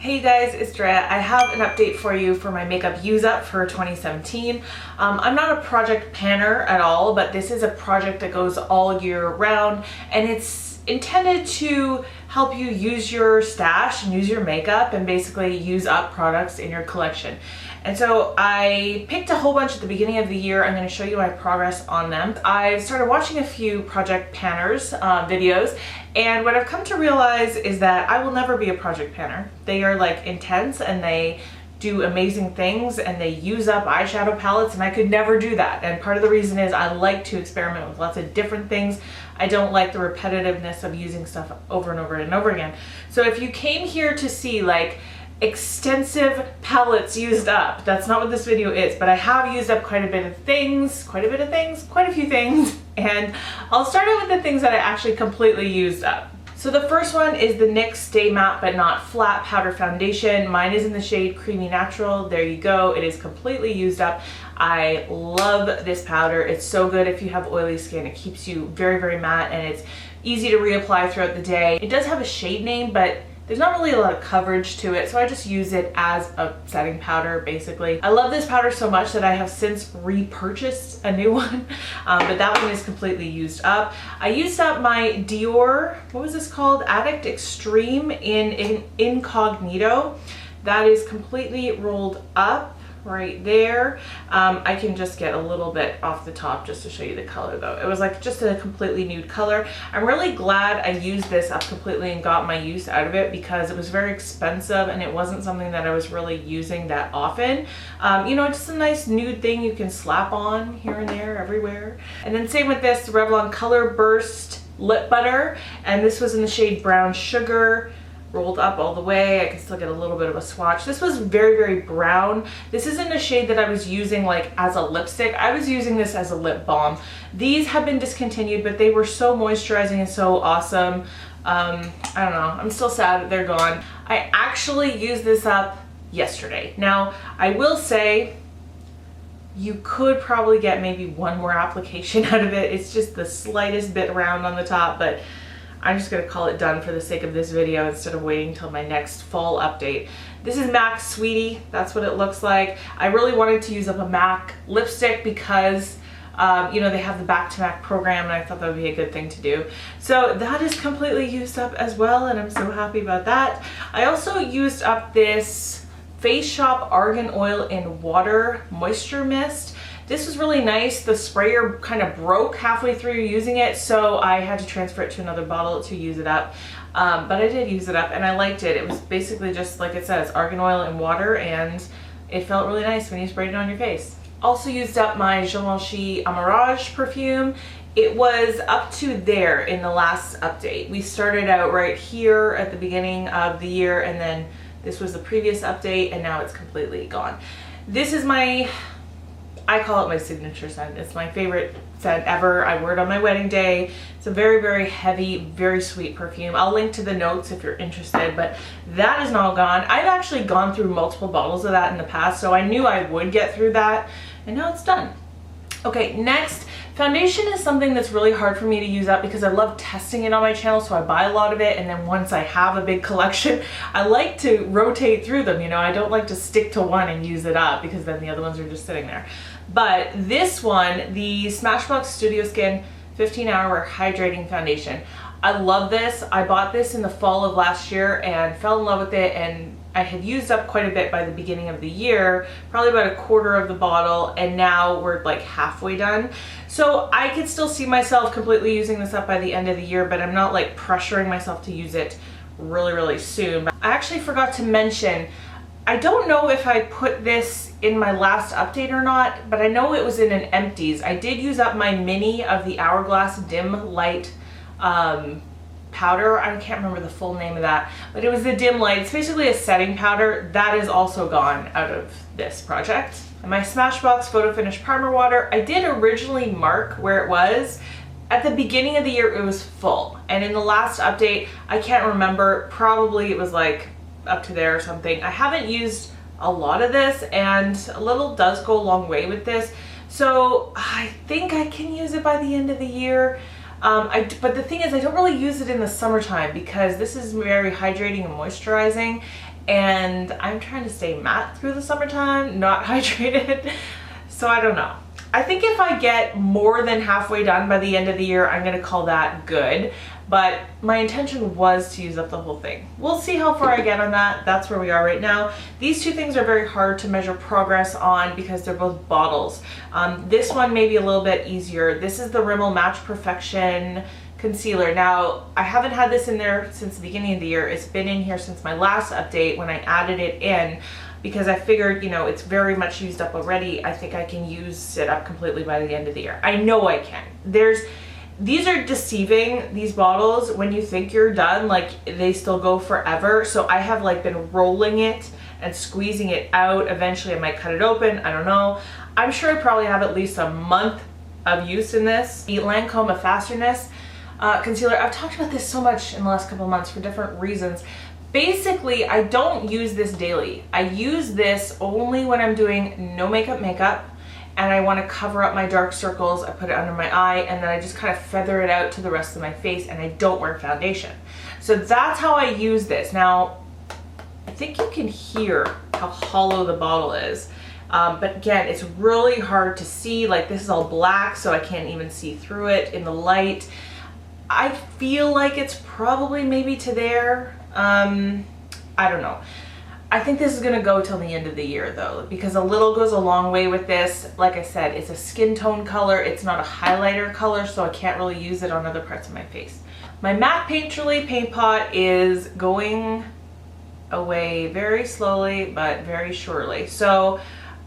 Hey guys, it's Drea. I have an update for you for my makeup use up for 2017. I'm not a project panner at all, but this is a project that goes all year round, and it's intended to help you use your stash and use your makeup and basically use up products in your collection. And so I picked a whole bunch at the beginning of the year. I'm going to show you my progress on them. I started watching a few project panners videos, and what I've come to realize is that I will never be a project panner. They are like intense and they do amazing things and they use up eyeshadow palettes, and I could never do that. And part of the reason is I like to experiment with lots of different things. I don't like the repetitiveness of using stuff over and over and over again. So if you came here to see like extensive palettes used up, that's not what this video is, but I have used up quite a few things, and I'll start out with the things that I actually completely used up. So the first one is the NYX Stay Matte But Not Flat Powder Foundation. Mine is in the shade Creamy Natural. There you go. It is completely used up. I love this powder. It's so good if you have oily skin. It keeps you very, very matte, and it's easy to reapply throughout the day. It does have a shade name, but there's not really a lot of coverage to it, so I just use it as a setting powder, basically. I love this powder so much that I have since repurchased a new one, but that one is completely used up. I used up my Dior, what was this called? Addict Extreme in Incognito. That is completely rolled up right there. I can just get a little bit off the top just to show you the color though. It was like just a completely nude color. I'm really glad I used this up completely and got my use out of it, because it was very expensive and it wasn't something that I was really using that often. You know, just a nice nude thing you can slap on here and there, everywhere. And then same with this Revlon Color Burst Lip Butter, and this was in the shade Brown Sugar. Rolled up all the way. I can still get a little bit of a swatch. This was very, very brown. This isn't a shade that I was using like as a lipstick. I was using this as a lip balm. These have been discontinued, but they were so moisturizing and so awesome. I don't know. I'm still sad that they're gone. I actually used this up yesterday. Now, I will say you could probably get maybe one more application out of it. It's just the slightest bit round on the top, but I'm just going to call it done for the sake of this video instead of waiting till my next fall update. This is MAC Sweetie. That's what it looks like. I really wanted to use up a MAC lipstick because you know, they have the Back to MAC program, and I thought that would be a good thing to do. So that is completely used up as well, and I'm so happy about that. I also used up this Face Shop Argan Oil in Water Moisture Mist. This was really nice. The sprayer kind of broke halfway through using it, so I had to transfer it to another bottle to use it up. But I did use it up and I liked it. It was basically just like it says, argan oil and water, and it felt really nice when you sprayed it on your face. Also used up my Givenchy Amarage perfume. It was up to there in the last update. We started out right here at the beginning of the year, and then this was the previous update, and now it's completely gone. This is I call it my signature scent. It's my favorite scent ever. I wore it on my wedding day. It's a very, very heavy, very sweet perfume. I'll link to the notes if you're interested, but that is now gone. I've actually gone through multiple bottles of that in the past, so I knew I would get through that, and now it's done. Okay, next, foundation is something that's really hard for me to use up because I love testing it on my channel, so I buy a lot of it, and then once I have a big collection, I like to rotate through them. You know, I don't like to stick to one and use it up because then the other ones are just sitting there. But this one, the Smashbox Studio Skin 15-Hour Hydrating Foundation, I love this. I bought this in the fall of last year and fell in love with it, and I had used up quite a bit by the beginning of the year, probably about a quarter of the bottle, and now we're like halfway done. So I could still see myself completely using this up by the end of the year, but I'm not like pressuring myself to use it really, really soon. I actually forgot to mention, I don't know if I put this in my last update or not, but I know it was in an empties. I did use up my mini of the Hourglass Dim Light powder. I can't remember the full name of that, but it was the Dim Light. It's basically a setting powder. That is also gone out of this project. And my Smashbox Photo Finish Primer Water, I did originally mark where it was. At the beginning of the year, it was full. And in the last update, I can't remember, probably it was like up to there or something. I haven't used a lot of this, and a little does go a long way with this. So I think I can use it by the end of the year. But the thing is, I don't really use it in the summertime because this is very hydrating and moisturizing, and I'm trying to stay matte through the summertime, not hydrated. So I don't know. I think if I get more than halfway done by the end of the year, I'm gonna call that good. But my intention was to use up the whole thing. We'll see how far I get on that. That's where we are right now. These two things are very hard to measure progress on because they're both bottles. This one may be a little bit easier. This is the Rimmel Match Perfection concealer. Now, I haven't had this in there since the beginning of the year. It's been in here since my last update when I added it in, because I figured, you know, it's very much used up already. I think I can use it up completely by the end of the year. I know I can. These are deceiving, these bottles. When you think you're done, like, they still go forever. So I have like been rolling it and squeezing it out. Eventually I might cut it open, I don't know. I'm sure I probably have at least a month of use in this. The Lancome Fasterness concealer. I've talked about this so much in the last couple of months for different reasons. Basically, I don't use this daily. I use this only when I'm doing no makeup and I want to cover up my dark circles. I put it under my eye and then I just kind of feather it out to the rest of my face, and I don't wear foundation. So that's how I use this. Now, I think you can hear how hollow the bottle is. But again, it's really hard to see. Like, this is all black, so I can't even see through it in the light. I feel like it's probably maybe to there. I don't know. I think this is gonna go till the end of the year though, because a little goes a long way with this. Like I said, it's a skin tone color. It's not a highlighter color, so I can't really use it on other parts of my face. My matte Painterly paint pot is going away very slowly, but very surely. So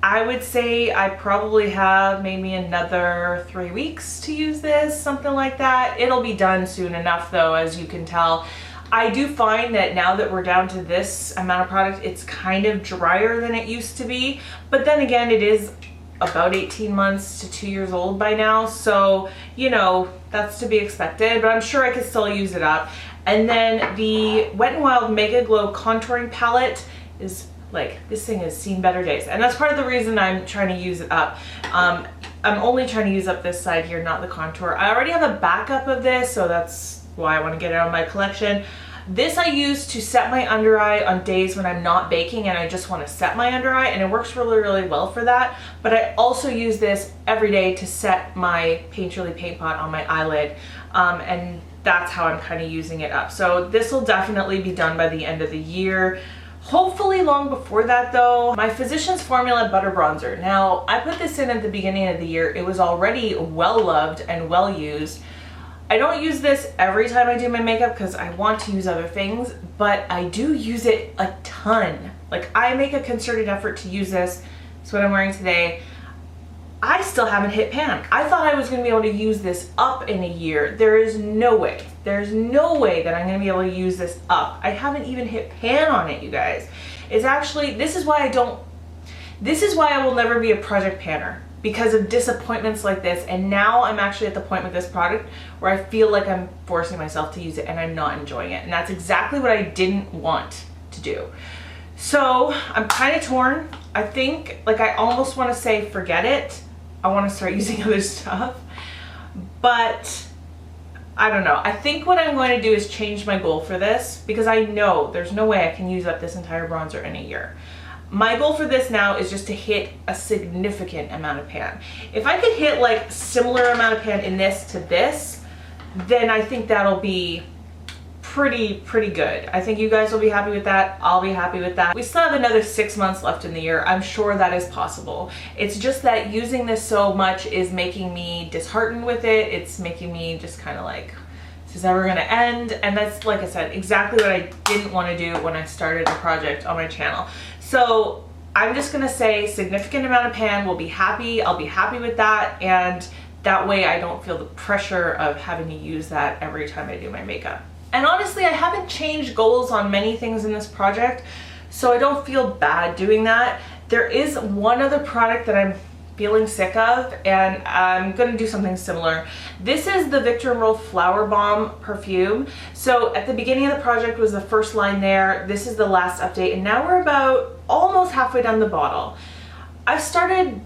I would say I probably have maybe another 3 weeks to use this, something like that. It'll be done soon enough though, as you can tell. I do find that now that we're down to this amount of product, it's kind of drier than it used to be. But then again, it is about 18 months to 2 years old by now. So, you know, that's to be expected, but I'm sure I could still use it up. And then the Wet n Wild Mega Glow Contouring Palette is like, this thing has seen better days. And that's part of the reason I'm trying to use it up. I'm only trying to use up this side here, not the contour. I already have a backup of this, so that's why I want to get it out of my collection. This I use to set my under eye on days when I'm not baking and I just want to set my under eye, and it works really, really well for that. But I also use this every day to set my Painterly paint pot on my eyelid, and that's how I'm kind of using it up. So this will definitely be done by the end of the year. Hopefully long before that though. My Physicians Formula Butter Bronzer. Now, I put this in at the beginning of the year. It was already well loved and well used. I don't use this every time I do my makeup because I want to use other things, but I do use it a ton. Like, I make a concerted effort to use this. It's what I'm wearing today. I still haven't hit pan. I thought I was going to be able to use this up in a year. There is no way. There's no way that I'm going to be able to use this up. I haven't even hit pan on it, you guys. It's actually, this is why I will never be a project panner, because of disappointments like this. And now I'm actually at the point with this product where I feel like I'm forcing myself to use it and I'm not enjoying it. And that's exactly what I didn't want to do. So I'm kind of torn. I think, like, I almost want to say forget it. I want to start using other stuff, but I don't know. I think what I'm going to do is change my goal for this, because I know there's no way I can use up this entire bronzer in a year. My goal for this now is just to hit a significant amount of pan. If I could hit like similar amount of pan in this to this, then I think that'll be pretty good. I think you guys will be happy with that. I'll be happy with that. We still have another 6 months left in the year. I'm sure that is possible. It's just that using this so much is making me disheartened with it. It's making me just kind of like, is this ever gonna end? And that's, like I said, exactly what I didn't want to do when I started the project on my channel. So I'm just gonna say significant amount of pan, we'll be happy. I'll be happy with that, and that way I don't feel the pressure of having to use that every time I do my makeup. And honestly, I haven't changed goals on many things in this project, so I don't feel bad doing that. There is one other product that I'm feeling sick of, and I'm gonna do something similar. This is the Victor & Rolf Flower Bomb Perfume. So at the beginning of the project was the first line there. This is the last update, and now we're about almost halfway down the bottle. I've started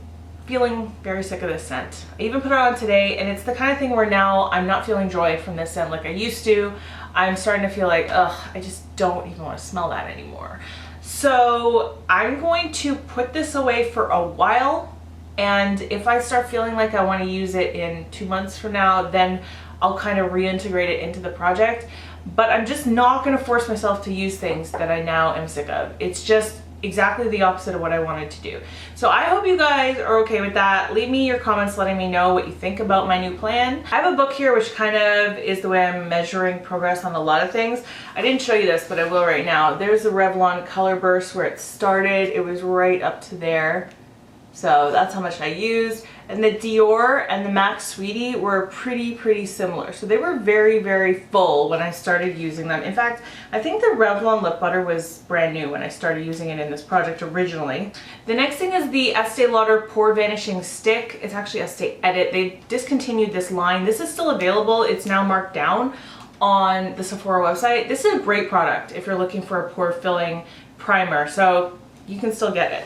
feeling very sick of this scent. I even put it on today, and it's the kind of thing where now I'm not feeling joy from this scent like I used to. I'm starting to feel like, ugh, I just don't even want to smell that anymore. So I'm going to put this away for a while, and if I start feeling like I want to use it in 2 months from now, then I'll kind of reintegrate it into the project. But I'm just not going to force myself to use things that I now am sick of. It's just exactly the opposite of what I wanted to do. So I hope you guys are okay with that. Leave me your comments letting me know what you think about my new plan. I have a book here which kind of is the way I'm measuring progress on a lot of things. I didn't show you this, but I will right now. There's the Revlon Color Burst where it started. It was right up to there. So that's how much I used. And the Dior and the MAC Sweetie were pretty similar. So they were very full when I started using them. In fact, I think the Revlon lip butter was brand new when I started using it in this project originally. The next thing is the Estee Lauder Pore Vanishing Stick. It's actually Estee Edit. They discontinued this line. This is still available. It's now marked down on the Sephora website. This is a great product if you're looking for a pore filling primer. So you can still get it.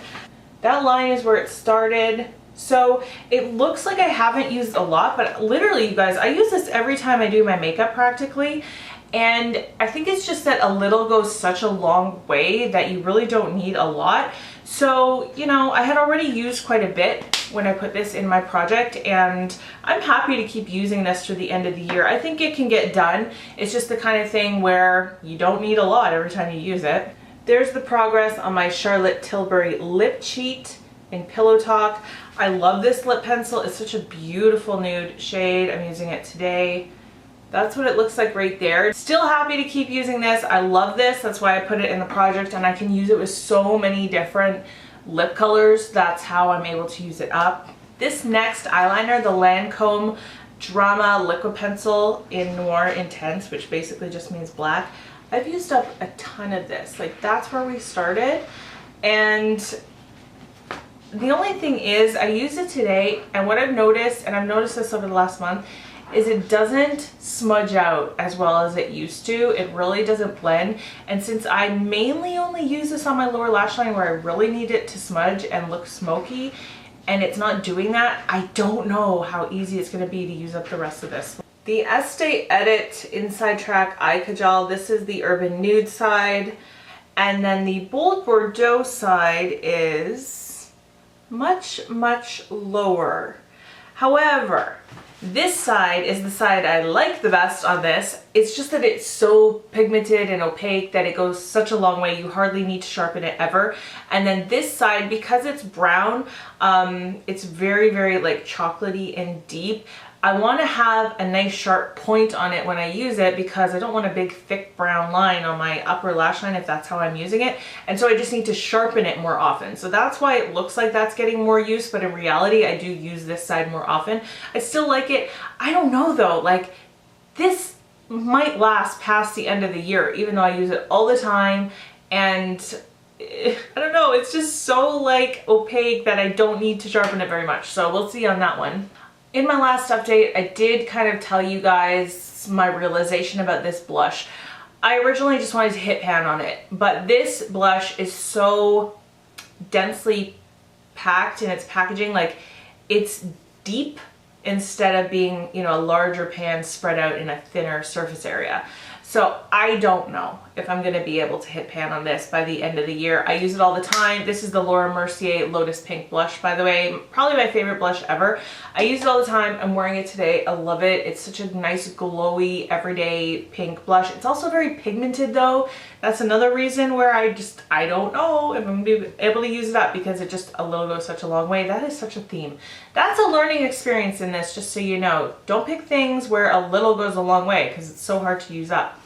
That line is where it started. So it looks like I haven't used a lot, but literally you guys, I use this every time I do my makeup practically. And I think it's just that a little goes such a long way that you really don't need a lot. So, you know, I had already used quite a bit when I put this in my project, and I'm happy to keep using this through the end of the year. I think it can get done. It's just the kind of thing where you don't need a lot every time you use it. There's the progress on my Charlotte Tilbury Lip Cheat in Pillow Talk. I love this lip pencil. It's such a beautiful nude shade. I'm using it today. That's what it looks like right there. Still happy to keep using this. I love this. That's why I put it in the project, and I can use it with so many different lip colors. That's how I'm able to use it up. This next eyeliner, the Lancome Drama Liquid Pencil in Noir Intense, which basically just means black. I've used up a ton of this. Like, that's where we started. And the only thing is, I used it today, and what I've noticed, and I've noticed this over the last month, is it doesn't smudge out as well as it used to. It really doesn't blend. And since I mainly only use this on my lower lash line where I really need it to smudge and look smoky, and it's not doing that, I don't know how easy it's going to be to use up the rest of this. The Estee Edit Inside Track Eye Kajal, this is the Urban Nude side. And then the Bold Bordeaux side is much lower. However, this side is the side I like the best on this. It's just that it's so pigmented and opaque that it goes such a long way. You hardly need to sharpen it ever. And then this side, because it's brown, it's very like chocolatey and deep. I want to have a nice sharp point on it when I use it because I don't want a big thick brown line on my upper lash line if that's how I'm using it. And so I just need to sharpen it more often. So that's why it looks like that's getting more use, but in reality I do use this side more often. I still like it. I don't know though, like this might last past the end of the year even though I use it all the time, and I don't know, it's just so like opaque that I don't need to sharpen it very much. So we'll see on that one. In my last update, I did kind of tell you guys my realization about this blush. I originally just wanted to hit pan on it, but this blush is so densely packed in its packaging. Like, it's deep instead of being, you know, a larger pan spread out in a thinner surface area. So I don't know if I'm going to be able to hit pan on this by the end of the year. I use it all the time. This is the Laura Mercier Lotus Pink blush, by the way. Probably my favorite blush ever. I use it all the time. I'm wearing it today. I love it. It's such a nice glowy everyday pink blush. It's also very pigmented though. That's another reason where I don't know if I'm going to be able to use it up because it just a little goes such a long way. That is such a theme. That's a learning experience in this, just so you know. Don't pick things where a little goes a long way because it's so hard to use up.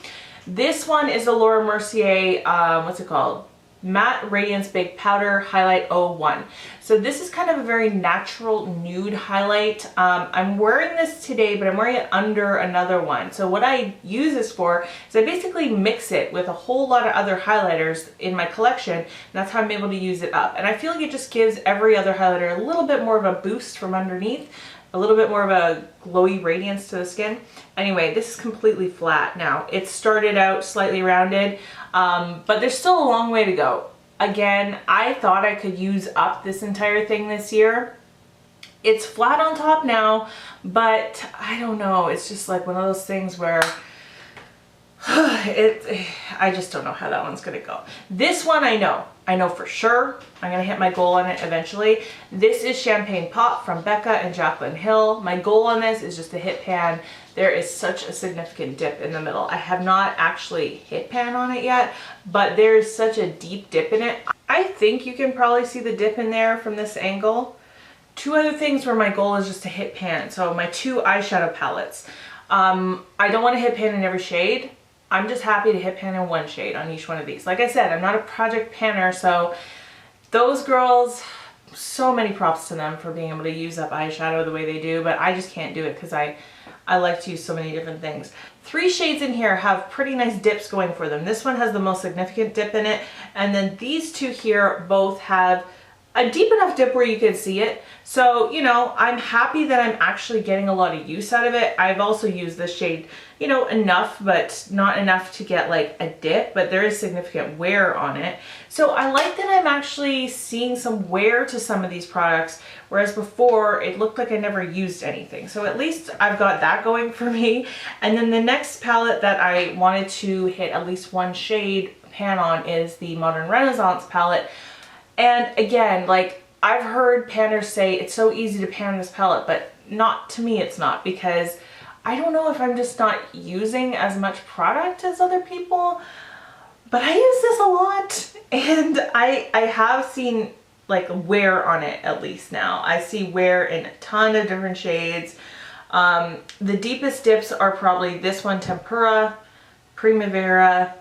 This one is the Laura Mercier, what's it called? Matte Radiance Big Powder Highlight 01. So this is kind of a very natural nude highlight. I'm wearing this today, but I'm wearing it under another one. So what I use this for is I basically mix it with a whole lot of other highlighters in my collection, and that's how I'm able to use it up. And I feel like it just gives every other highlighter a little bit more of a boost from underneath, a little bit more of a glowy radiance to the skin. Anyway, this is completely flat now. It started out slightly rounded, but there's still a long way to go. Again, I thought I could use up this entire thing this year. It's flat on top now, but I don't know. It's just like one of those things where I just don't know how that one's gonna go. This one I know for sure. I'm gonna hit my goal on it eventually. This is Champagne Pop from Becca and Jaclyn Hill. My goal on this is just to hit pan. There is such a significant dip in the middle. I have not actually hit pan on it yet, but there's such a deep dip in it. I think you can probably see the dip in there from this angle. Two other things where my goal is just to hit pan. So my two eyeshadow palettes. I don't want to hit pan in every shade. I'm just happy to hit pan in one shade on each one of these. Like I said, I'm not a project panner, so those girls, so many props to them for being able to use up eyeshadow the way they do, but I just can't do it because I like to use so many different things. 3 shades in here have pretty nice dips going for them. This one has the most significant dip in it, and then these two here both have a deep enough dip where you can see it. So, you know, I'm happy that I'm actually getting a lot of use out of it. I've also used this shade, you know, enough, but not enough to get like a dip, but there is significant wear on it. So I like that I'm actually seeing some wear to some of these products, whereas before it looked like I never used anything. So at least I've got that going for me. And then the next palette that I wanted to hit at least one shade pan on is the Modern Renaissance palette. And again, like I've heard panners say it's so easy to pan this palette, but not to me it's not, because I don't know if I'm just not using as much product as other people, but I use this a lot and I have seen like wear on it at least now. I see wear in a ton of different shades. The deepest dips are probably this one, Tempura, Primavera,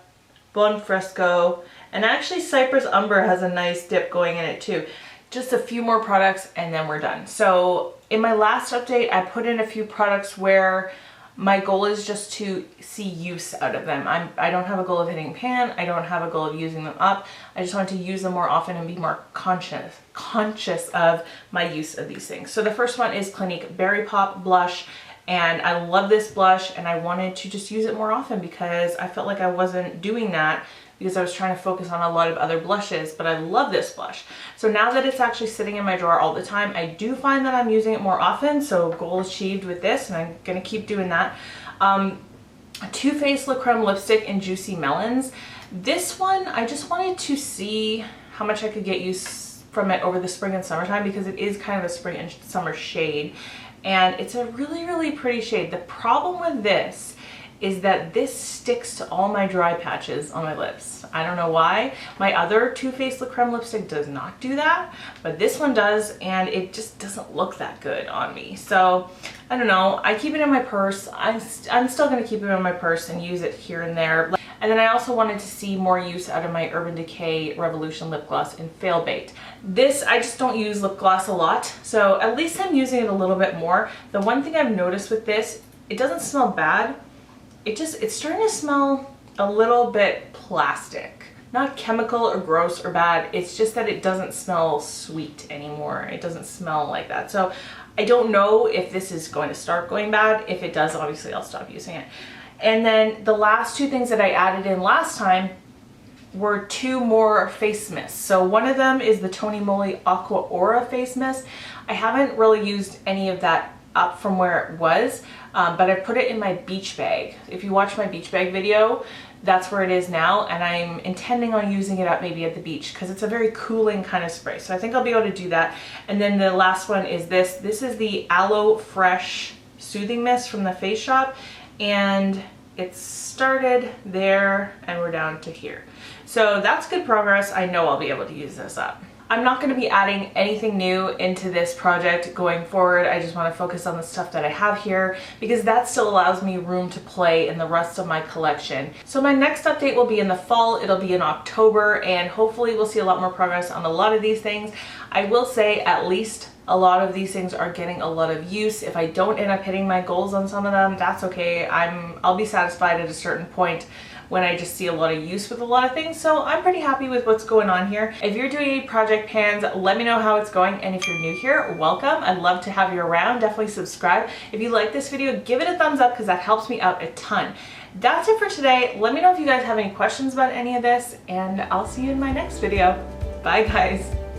Buon Fresco, and actually Cypress Umber has a nice dip going in it too. Just a few more products and then we're done. So in my last update, I put in a few products where my goal is just to see use out of them. I don't have a goal of hitting pan. I don't have a goal of using them up. I just want to use them more often and be more conscious of my use of these things. So the first one is Clinique Berry Pop Blush. And I love this blush and I wanted to just use it more often because I felt like I wasn't doing that because I was trying to focus on a lot of other blushes, but I love this blush. So now that it's actually sitting in my drawer all the time, I do find that I'm using it more often, so goal achieved with this, and I'm gonna keep doing that. Too Faced La Creme Lipstick in Juicy Melons. This one, I just wanted to see how much I could get use from it over the spring and summertime because it is kind of a spring and summer shade, and it's a really, really pretty shade. The problem with this is that this sticks to all my dry patches on my lips. I don't know why. My other Too Faced La Creme lipstick does not do that, but this one does, and it just doesn't look that good on me. So I don't know, I keep it in my purse. I'm still gonna keep it in my purse and use it here and there. And then I also wanted to see more use out of my Urban Decay Revolution lip gloss in Failbait. This, I just don't use lip gloss a lot, so at least I'm using it a little bit more. The one thing I've noticed with this, it doesn't smell bad. It's starting to smell a little bit plastic. Not chemical or gross or bad, it's just that it doesn't smell sweet anymore. It doesn't smell like that. So I don't know if this is going to start going bad. If it does, obviously I'll stop using it. And then the last two things that I added in last time were 2 more face mists. So one of them is the Tony Moly Aqua Aura face mist. I haven't really used any of that up from where it was, but I put it in my beach bag. If you watch my beach bag video, that's where it is now, and I'm intending on using it up maybe at the beach because it's a very cooling kind of spray. So I think I'll be able to do that. And then the last one is this. This is the Aloe Fresh Soothing Mist from the Face Shop, and it started there and we're down to here. So that's good progress. I know I'll be able to use this up. I'm not going to be adding anything new into this project going forward. I just want to focus on the stuff that I have here because that still allows me room to play in the rest of my collection. So my next update will be in the fall. It'll be in October, and hopefully we'll see a lot more progress on a lot of these things. I will say at least a lot of these things are getting a lot of use. If I don't end up hitting my goals on some of them, that's okay. I'll be satisfied at a certain point when I just see a lot of use with a lot of things. So I'm pretty happy with what's going on here. If you're doing any project pans, let me know how it's going. And if you're new here, welcome. I'd love to have you around. Definitely subscribe. If you like this video, give it a thumbs up because that helps me out a ton. That's it for today. Let me know if you guys have any questions about any of this, and I'll see you in my next video. Bye guys.